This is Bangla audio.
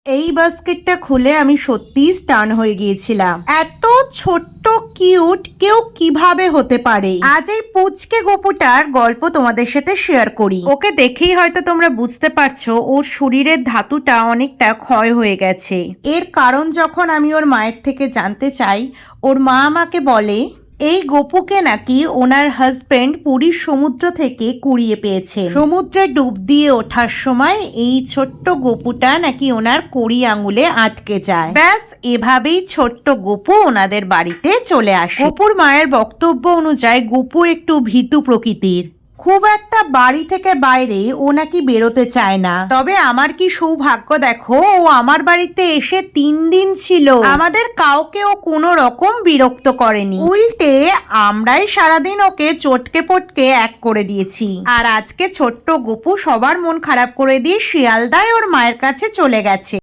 এই বাস্কেটটা খুলে আমি সত্যিই স্টান হয়ে গিয়েছিলাম। এত ছোট্ট কিউট কেউ কিভাবে হতে পারে। আজ এই পুচকে গপুটার গল্প তোমাদের সাথে শেয়ার করি। ওকে দেখেই হয়তো তোমরা বুঝতে পারছো ওর শরীরের ধাতুটা অনেকটা ক্ষয় হয়ে গেছে। এর কারণ যখন আমি ওর মায়ের থেকে জানতে চাই, ওর মা আমাকে বলে এই গপুকে নাকি ওনার হাজবেন্ড পুরীর সমুদ্র থেকে কুড়িয়ে পেয়েছে। সমুদ্রে ডুব দিয়ে ওঠার সময় এই ছোট্ট গপুটা নাকি ওনার কড়ি আঙুলে আটকে যায়। ব্যাস এভাবেই ছোট্ট গপু ওনাদের বাড়িতে চলে আসে। গপুর মায়ের বক্তব্য অনুযায়ী গপু একটু ভীতু প্রকৃতির, খুব একটা বাড়ি থেকে বাইরে ও নাকি বেরোতে চায় না। তবে আমার কি সৌভাগ্য দেখো, ও আমার বাড়িতে এসে 3 দিন ছিল। আমাদের কাউকে ও কোনো রকম বিরক্ত করেনি, উল্টে আমরাই সারাদিন ওকে চটকে পটকে এক করে দিয়েছি। আর আজকে ছোট্ট গপু সবার মন খারাপ করে দিয়ে শিয়ালদায় ওর মায়ের কাছে চলে গেছে।